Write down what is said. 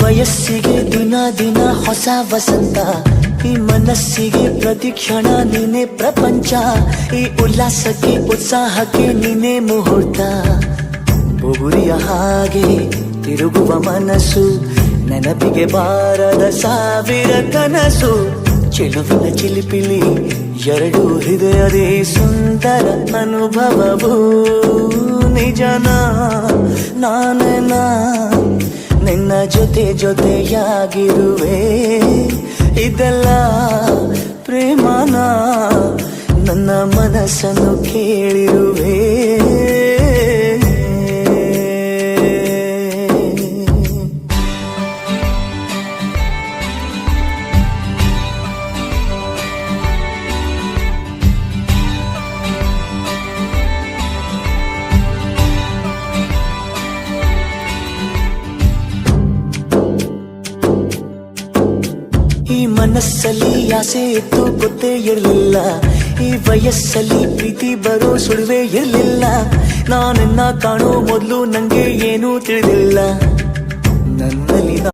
ವಯಸ್ಸಿಗೆ ದಿನ ದಿನ ಹೊಸ ವಸಂತ, ಈ ಮನಸ್ಸಿಗೆ ಪ್ರತಿಕ್ಷಣ ನೀನೆ ಪ್ರಪಂಚ, ಈ ಉಲ್ಲಾಸಕ್ಕೆ ಉತ್ಸಾಹಕ್ಕೆ ನೀನೆ ಮುಹೂರ್ತ. ಬುಗುರಿಯ ಹಾಗೆ ತಿರುಗುವ ಮನಸ್ಸು, ನೆನಪಿಗೆ ಬಾರದ ಸಾವಿರ ಕನಸು. ಚೆಲುವಿನ ಚಿಲಿಪಿಲಿ ಎರಡು ಹೃದಯದೇ ಸುಂದರ ಅನುಭವವು. ನಿಜನ ನಾನೇನ ನಿನ್ನ ಜೊತೆ ಜೊತೆಯಾಗಿರುವೆ. ಇದೆಲ್ಲ ಪ್ರೇಮನ ನನ್ನ ಮನಸ್ಸನ್ನು ಕೇಳಿರುವೆ. ಈ ಮನಸ್ಸಲ್ಲಿ ಆಸೆ ಇತ್ತು ಗೊತ್ತೇ ಇರಲಿಲ್ಲ, ಈ ವಯಸ್ಸಲ್ಲಿ ಪ್ರೀತಿ ಬರೋ ಸುಳಿವೇ ಇರಲಿಲ್ಲ. ನಾನನ್ನ ಕಾಣೋ ಮೊದಲು ನಂಗೆ ಏನೂ ತಿಳಿದಿಲ್ಲ. ನನ್ನಲ್ಲಿ